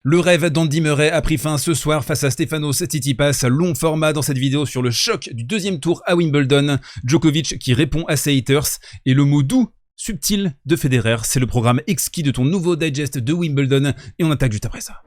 Le rêve d'Andy Murray a pris fin ce soir face à Stefanos Tsitsipas, long format dans cette vidéo sur le choc du deuxième tour à Wimbledon, Djokovic qui répond à ses haters et le mot doux, subtil de Federer, c'est le programme exquis de ton nouveau digest de Wimbledon et on attaque juste après ça.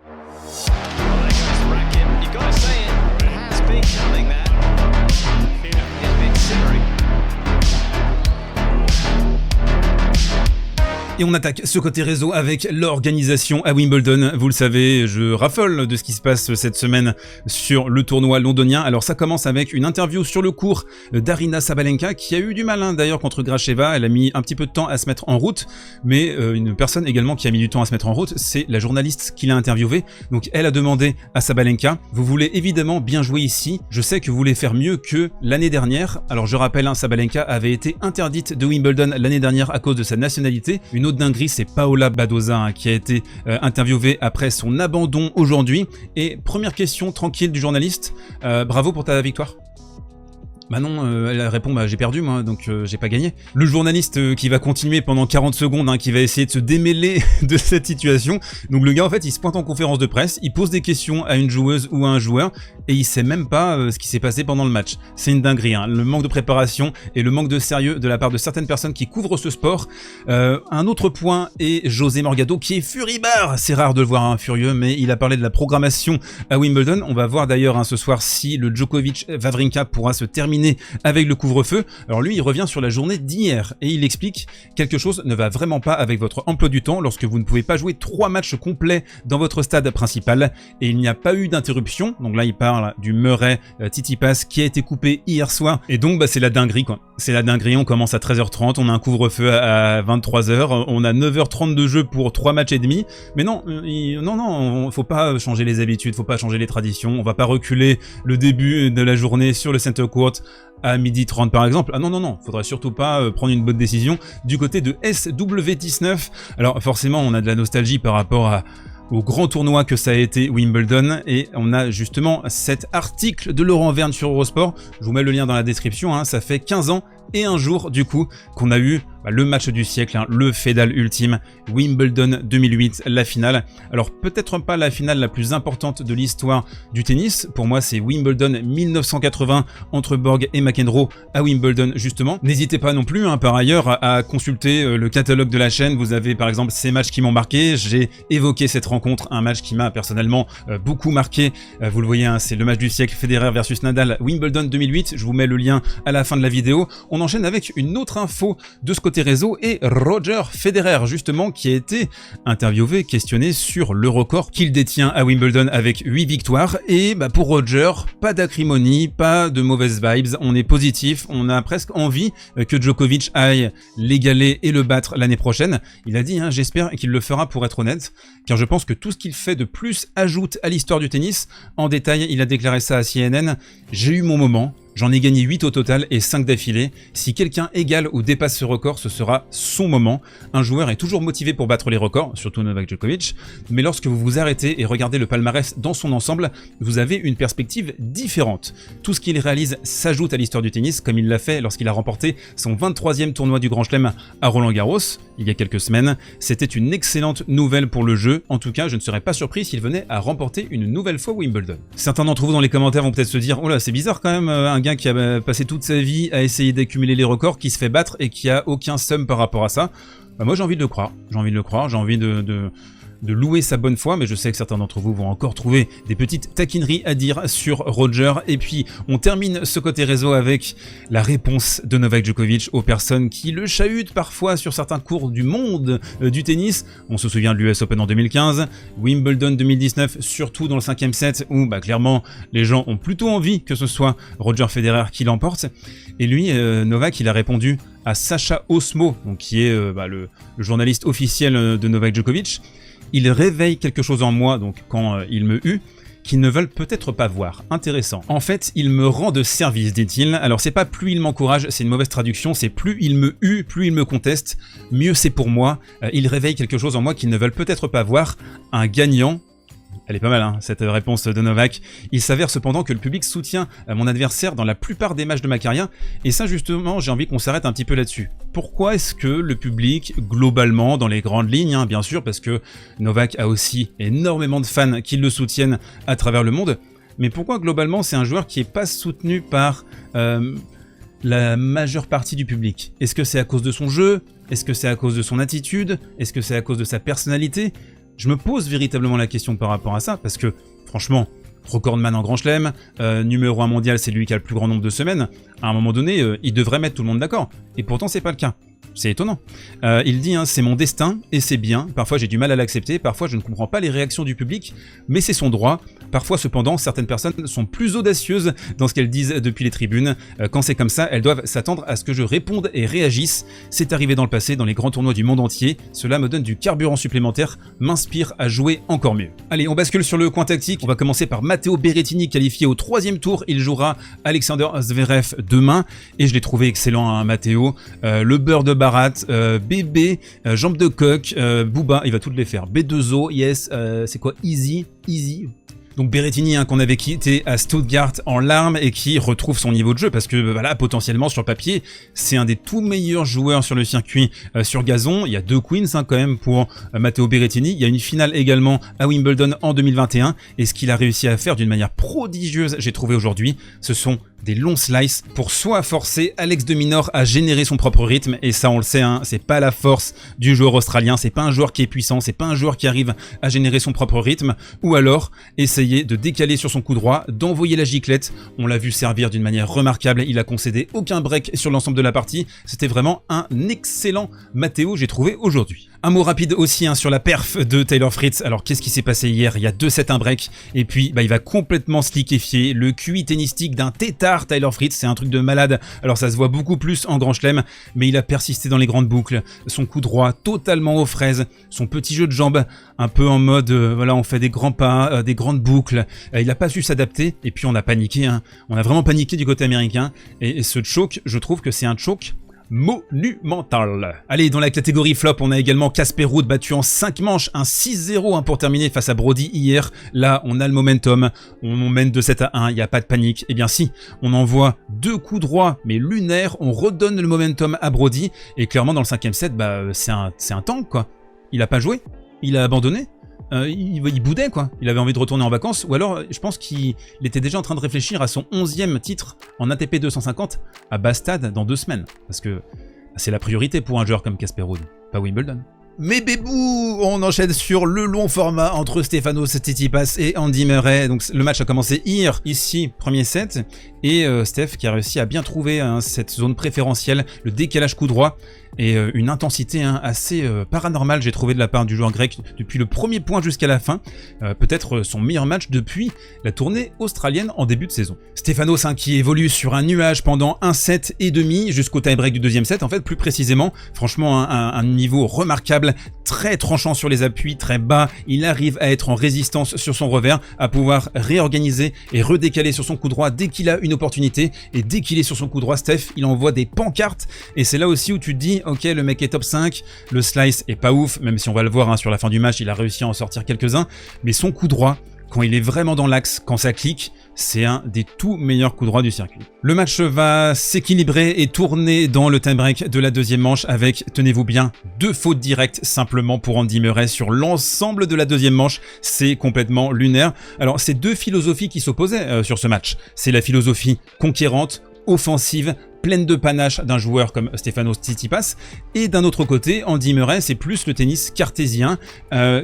Et on attaque ce côté réseau avec l'organisation à Wimbledon. Vous le savez, je raffole de ce qui se passe cette semaine sur le tournoi londonien. Alors ça commence avec une interview sur le court d'Aryna Sabalenka qui a eu du mal d'ailleurs contre Gracheva. Elle a mis un petit peu de temps à se mettre en route, mais une personne également qui a mis du temps à se mettre en route, c'est la journaliste qui l'a interviewée. Donc elle a demandé à Sabalenka, vous voulez évidemment bien jouer ici, je sais que vous voulez faire mieux que l'année dernière. Alors je rappelle, Sabalenka avait été interdite de Wimbledon l'année dernière à cause de sa nationalité. Une autre dinguerie, c'est Paola Badoza qui a été interviewée après son abandon aujourd'hui. Et première question tranquille du journaliste, bravo pour ta victoire. Bah non, elle répond bah j'ai perdu moi, donc j'ai pas gagné. Le journaliste qui va continuer pendant 40 secondes, qui va essayer de se démêler de cette situation. Donc le gars en fait il se pointe en conférence de presse, il pose des questions à une joueuse ou à un joueur et il sait même pas ce qui s'est passé pendant le match. C'est une dinguerie, le manque de préparation et le manque de sérieux de la part de certaines personnes qui couvrent ce sport. Un autre point est José Morgado qui est furibard. C'est rare de le voir furieux, mais il a parlé de la programmation à Wimbledon. On va voir d'ailleurs ce soir si le Djokovic-Wawrinka pourra se terminer avec le couvre-feu. Alors lui il revient sur la journée d'hier et il explique quelque chose ne va vraiment pas avec votre emploi du temps lorsque vous ne pouvez pas jouer 3 matchs complets dans votre stade principal et il n'y a pas eu d'interruption. Donc là il parle du Murray Tsitsipas qui a été coupé hier soir et donc c'est la dinguerie quoi. C'est la dinguerie, on commence à 13h30, on a un couvre-feu à 23h, on a 9h30 de jeu pour 3 matchs et demi. Mais non, faut pas changer les habitudes, faut pas changer les traditions, on va pas reculer le début de la journée sur le center court à 12h30 par exemple. Ah non, faudrait surtout pas prendre une bonne décision du côté de SWT19. Alors forcément on a de la nostalgie par rapport au grand tournoi que ça a été Wimbledon et on a justement cet article de Laurent Verne sur Eurosport, je vous mets le lien dans la description, ça fait 15 ans et un jour du coup qu'on a eu le match du siècle, le Fedal ultime, Wimbledon 2008, la finale. Alors peut-être pas la finale la plus importante de l'histoire du tennis, pour moi c'est Wimbledon 1980 entre Borg et McEnroe à Wimbledon justement. N'hésitez pas non plus par ailleurs à consulter le catalogue de la chaîne, vous avez par exemple ces matchs qui m'ont marqué, j'ai évoqué cette rencontre, un match qui m'a personnellement beaucoup marqué, vous le voyez, c'est le match du siècle Federer versus Nadal, Wimbledon 2008, je vous mets le lien à la fin de la vidéo. On enchaîne avec une autre info de ce côté réseau et Roger Federer justement qui a été interviewé, questionné sur le record qu'il détient à Wimbledon avec 8 victoires et pour Roger, pas d'acrimonie, pas de mauvaises vibes, on est positif, on a presque envie que Djokovic aille l'égaler et le battre l'année prochaine. Il a dit j'espère qu'il le fera pour être honnête, car je pense que tout ce qu'il fait de plus ajoute à l'histoire du tennis. En détail, il a déclaré ça à CNN, j'ai eu mon moment. J'en ai gagné 8 au total et 5 d'affilée. Si quelqu'un égale ou dépasse ce record, ce sera son moment. Un joueur est toujours motivé pour battre les records, surtout Novak Djokovic, mais lorsque vous vous arrêtez et regardez le palmarès dans son ensemble, vous avez une perspective différente. Tout ce qu'il réalise s'ajoute à l'histoire du tennis, comme il l'a fait lorsqu'il a remporté son 23e tournoi du Grand Chelem à Roland-Garros, il y a quelques semaines. C'était une excellente nouvelle pour le jeu. En tout cas, je ne serais pas surpris s'il venait à remporter une nouvelle fois Wimbledon. Certains d'entre vous dans les commentaires vont peut-être se dire « Oh là, c'est bizarre quand même, un gars qui a passé toute sa vie à essayer d'accumuler les records, qui se fait battre et qui a aucun seum par rapport à ça. » Moi j'ai envie de le croire, j'ai envie de louer sa bonne foi, mais je sais que certains d'entre vous vont encore trouver des petites taquineries à dire sur Roger. Et puis on termine ce côté réseau avec la réponse de Novak Djokovic aux personnes qui le chahutent parfois sur certains cours du monde du tennis. On se souvient de l'US Open en 2015, Wimbledon 2019, surtout dans le 5e set où clairement les gens ont plutôt envie que ce soit Roger Federer qui l'emporte. Et lui, Novak, il a répondu à Sacha Osmo, donc qui est le journaliste officiel de Novak Djokovic. Il réveille quelque chose en moi, donc quand il me hue, qu'ils ne veulent peut-être pas voir. Intéressant. En fait, il me rend de service, dit-il. Alors c'est pas plus il m'encourage, c'est une mauvaise traduction, c'est plus il me hue, plus il me conteste, mieux c'est pour moi. Il réveille quelque chose en moi qu'ils ne veulent peut-être pas voir. Un gagnant Elle est pas mal, hein, cette réponse de Novak. Il s'avère cependant que le public soutient mon adversaire dans la plupart des matchs de ma carrière, et ça justement, j'ai envie qu'on s'arrête un petit peu là-dessus. Pourquoi est-ce que le public, globalement, dans les grandes lignes, hein, bien sûr, parce que Novak a aussi énormément de fans qui le soutiennent à travers le monde, mais pourquoi globalement c'est un joueur qui est pas soutenu par la majeure partie du public? Est-ce que c'est à cause de son jeu? Est-ce que c'est à cause de son attitude? Est-ce que c'est à cause de sa personnalité? Je me pose véritablement la question par rapport à ça, parce que, franchement, recordman en Grand Chelem, numéro 1 mondial, c'est lui qui a le plus grand nombre de semaines, à un moment donné, il devrait mettre tout le monde d'accord. Et pourtant, c'est pas le cas. C'est étonnant. Il dit, hein, c'est mon destin, et c'est bien. Parfois, j'ai du mal à l'accepter, parfois, je ne comprends pas les réactions du public, mais c'est son droit. Parfois, cependant, certaines personnes sont plus audacieuses dans ce qu'elles disent depuis les tribunes. Quand c'est comme ça, elles doivent s'attendre à ce que je réponde et réagisse. C'est arrivé dans le passé, dans les grands tournois du monde entier. Cela me donne du carburant supplémentaire, m'inspire à jouer encore mieux. Allez, on bascule sur le coin tactique. On va commencer par Matteo Berrettini, qualifié au 3e tour. Il jouera Alexander Zverev demain, et je l'ai trouvé excellent, hein, Matteo. Le beurre de Barat, bébé, jambe de coq, Booba, il va toutes les faire. B2O, yes, c'est quoi? Easy. Donc Berrettini, hein, qu'on avait quitté à Stuttgart en larmes et qui retrouve son niveau de jeu parce que voilà, potentiellement sur papier, c'est un des tout meilleurs joueurs sur le circuit sur gazon. Il y a 2 queens, hein, quand même pour Matteo Berrettini. Il y a une finale également à Wimbledon en 2021 et ce qu'il a réussi à faire d'une manière prodigieuse, j'ai trouvé aujourd'hui, ce sont des longs slices pour soit forcer Alex de Minaur à générer son propre rythme, et ça on le sait, hein, c'est pas la force du joueur australien, c'est pas un joueur qui est puissant, c'est pas un joueur qui arrive à générer son propre rythme, ou alors essayer de décaler sur son coup droit, d'envoyer la giclette. On l'a vu servir d'une manière remarquable, il a concédé aucun break sur l'ensemble de la partie, c'était vraiment un excellent Matteo, j'ai trouvé aujourd'hui. Un mot rapide aussi, hein, sur la perf de Taylor Fritz. Alors qu'est-ce qui s'est passé hier? Il y a 2-7 un break, et puis il va complètement se liquéfier. Le QI tennistique d'un tétard Taylor Fritz, c'est un truc de malade. Alors ça se voit beaucoup plus en Grand Chelem, mais il a persisté dans les grandes boucles. Son coup droit totalement aux fraises, son petit jeu de jambes un peu en mode voilà, on fait des grands pas, des grandes boucles. Il n'a pas su s'adapter, et puis on a paniqué, hein. On a vraiment paniqué du côté américain, et ce choke, je trouve que c'est un choke monumental. Allez, dans la catégorie flop, on a également Casper Ruud battu en 5 manches, un 6-0, pour terminer face à Brody hier. Là, on a le momentum, on mène de 7-1, il n'y a pas de panique. Eh bien si, on envoie 2 coups droits, mais lunaires, on redonne le momentum à Brody, et clairement dans le 5e set, c'est un tank, quoi. Il a pas joué, il a abandonné. Il boudait, quoi. Il avait envie de retourner en vacances, ou alors je pense qu'il était déjà en train de réfléchir à son 11e titre en ATP 250 à Bastad dans 2 semaines. Parce que c'est la priorité pour un joueur comme Casper Ruud, pas Wimbledon. Mais bébou, on enchaîne sur le long format entre Stefanos Tsitsipas et Andy Murray. Donc le match a commencé hier, ici, premier set, et Steph qui a réussi à bien trouver, hein, cette zone préférentielle, le décalage coup droit, et une intensité, hein, assez paranormale, j'ai trouvé de la part du joueur grec depuis le premier point jusqu'à la fin. Peut-être son meilleur match depuis la tournée australienne en début de saison. Stefanos, hein, qui évolue sur un nuage pendant un set et demi jusqu'au tie-break du 2e set, en fait, plus précisément. Franchement, un niveau remarquable, très tranchant sur les appuis, très bas. Il arrive à être en résistance sur son revers, à pouvoir réorganiser et redécaler sur son coup droit dès qu'il a une opportunité. Et dès qu'il est sur son coup droit, Steph, il envoie des pancartes. Et c'est là aussi où tu te dis, ok, le mec est top 5, le slice est pas ouf, même si on va le voir, hein, sur la fin du match, il a réussi à en sortir quelques-uns, mais son coup droit, quand il est vraiment dans l'axe, quand ça clique, c'est un des tout meilleurs coups droits du circuit. Le match va s'équilibrer et tourner dans le tie-break de la 2e manche avec, tenez-vous bien, 2 fautes directes simplement pour Andy Murray sur l'ensemble de la 2e manche. C'est complètement lunaire. Alors, c'est 2 philosophies qui s'opposaient sur ce match. C'est la philosophie conquérante, offensive, pleine de panache d'un joueur comme Stefanos Tsitsipas, et d'un autre côté, Andy Murray, c'est plus le tennis cartésien,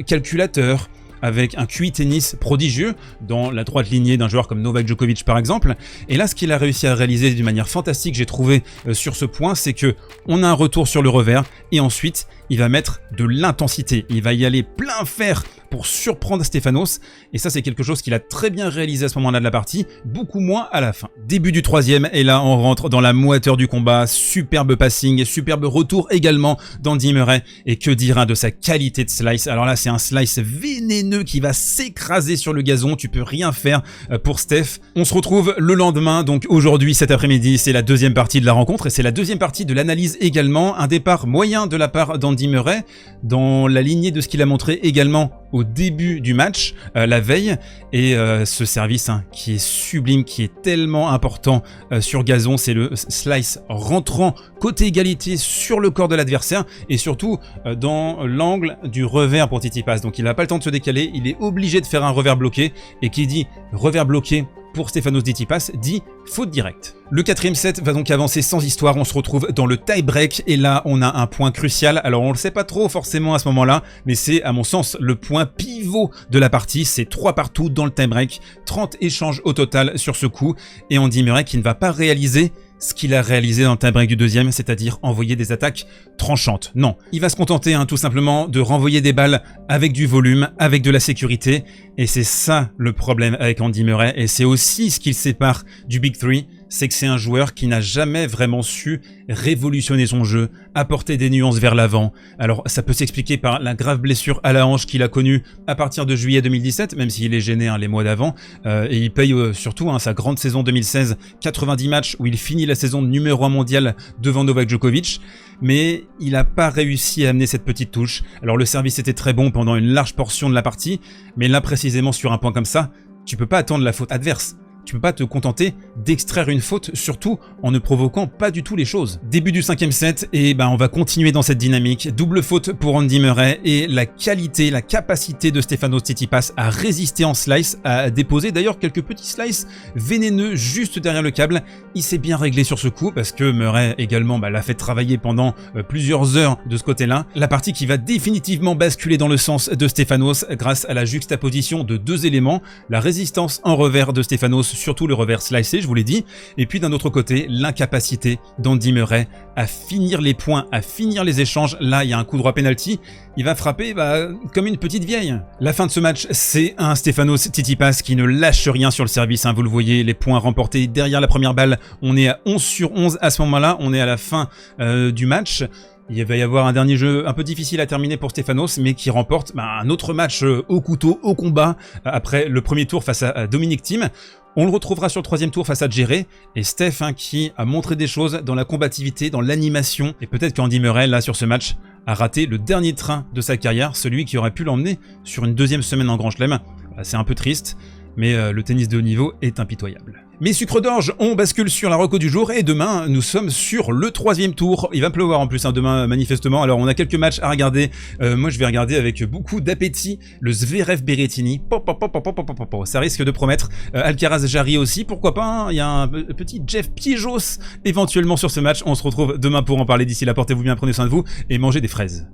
calculateur, avec un QI tennis prodigieux, dans la droite lignée d'un joueur comme Novak Djokovic par exemple. Et là, ce qu'il a réussi à réaliser d'une manière fantastique, j'ai trouvé, sur ce point, c'est que on a un retour sur le revers, et ensuite, il va mettre de l'intensité. Il va y aller plein fer pour surprendre Stefanos, et ça c'est quelque chose qu'il a très bien réalisé à ce moment-là de la partie, beaucoup moins à la fin. Début du 3e, et là on rentre dans la moiteur du combat, superbe passing, superbe retour également d'Andy Murray, et que dire, hein, de sa qualité de slice. Alors là c'est un slice vénéneux qui va s'écraser sur le gazon, tu peux rien faire pour Steph. On se retrouve le lendemain, donc aujourd'hui, cet après-midi, c'est la 2e partie de la rencontre, et c'est la 2e partie de l'analyse également, un départ moyen de la part d'Andy Murray, dans la lignée de ce qu'il a montré également au début du match, la veille, et ce service qui est sublime, qui est tellement important sur gazon, c'est le slice rentrant côté égalité sur le corps de l'adversaire, et surtout dans l'angle du revers pour Tsitsipas. Donc il n'a pas le temps de se décaler, il est obligé de faire un revers bloqué, et qui dit revers bloqué pour Stefanos Tsitsipas dit faute directe. Le 4e set va donc avancer sans histoire, on se retrouve dans le tie-break et là on a un point crucial. Alors on le sait pas trop forcément à ce moment-là, mais c'est à mon sens le point pivot de la partie, c'est 3 partout dans le tie-break, 30 échanges au total sur ce coup, et Andy Murray qui ne va pas réaliser ce qu'il a réalisé dans le tie-break du deuxième, c'est-à-dire envoyer des attaques tranchantes. Non, il va se contenter tout simplement de renvoyer des balles avec du volume, avec de la sécurité, et c'est ça le problème avec Andy Murray, et c'est aussi ce qui le sépare du Big Three, c'est que c'est un joueur qui n'a jamais vraiment su révolutionner son jeu, apporter des nuances vers l'avant. Alors ça peut s'expliquer par la grave blessure à la hanche qu'il a connue à partir de juillet 2017, même s'il est gêné les mois d'avant, et il paye surtout sa grande saison 2016, 90 matchs où il finit la saison de numéro 1 mondial devant Novak Djokovic, mais il n'a pas réussi à amener cette petite touche. Alors le service était très bon pendant une large portion de la partie, mais là précisément sur un point comme ça, tu peux pas attendre la faute adverse. Tu peux pas te contenter d'extraire une faute, surtout en ne provoquant pas du tout les choses. Début du 5e set, et on va continuer dans cette dynamique. Double faute pour Andy Murray, et la qualité, la capacité de Stefanos Tsitsipas à résister en slice, à déposer d'ailleurs quelques petits slices vénéneux juste derrière le câble. Il s'est bien réglé sur ce coup, parce que Murray également l'a fait travailler pendant plusieurs heures de ce côté-là. La partie qui va définitivement basculer dans le sens de Stefanos grâce à la juxtaposition de deux éléments, la résistance en revers de Stefanos, surtout le revers slicé, je vous l'ai dit, et puis d'un autre côté, l'incapacité d'Andy Murray à finir les points, à finir les échanges. Là, il y a un coup droit penalty, il va frapper comme une petite vieille. La fin de ce match, c'est un Stefanos Tsitsipas qui ne lâche rien sur le service, vous le voyez, les points remportés derrière la première balle, on est à 11 sur 11 à ce moment-là, on est à la fin du match. Il va y avoir un dernier jeu un peu difficile à terminer pour Stefanos, mais qui remporte un autre match au couteau, au combat, après le premier tour face à Dominic Thiem. On le retrouvera sur le 3e tour face à Djere, et Steph qui a montré des choses dans la combativité, dans l'animation, et peut-être qu'Andy Murray, là, sur ce match, a raté le dernier train de sa carrière, celui qui aurait pu l'emmener sur une 2e semaine en Grand Chelem. C'est un peu triste, mais le tennis de haut niveau est impitoyable. Mes sucres d'orge, on bascule sur la reco du jour, et demain nous sommes sur le 3e tour. Il va pleuvoir en plus demain manifestement, alors on a quelques matchs à regarder. Moi je vais regarder avec beaucoup d'appétit le Zverev Berrettini. Ça risque de promettre. Alcaraz Jarry aussi, pourquoi pas, il y a un petit Jeff Piejos éventuellement sur ce match. On se retrouve demain pour en parler. D'ici là, portez-vous bien, prenez soin de vous et mangez des fraises.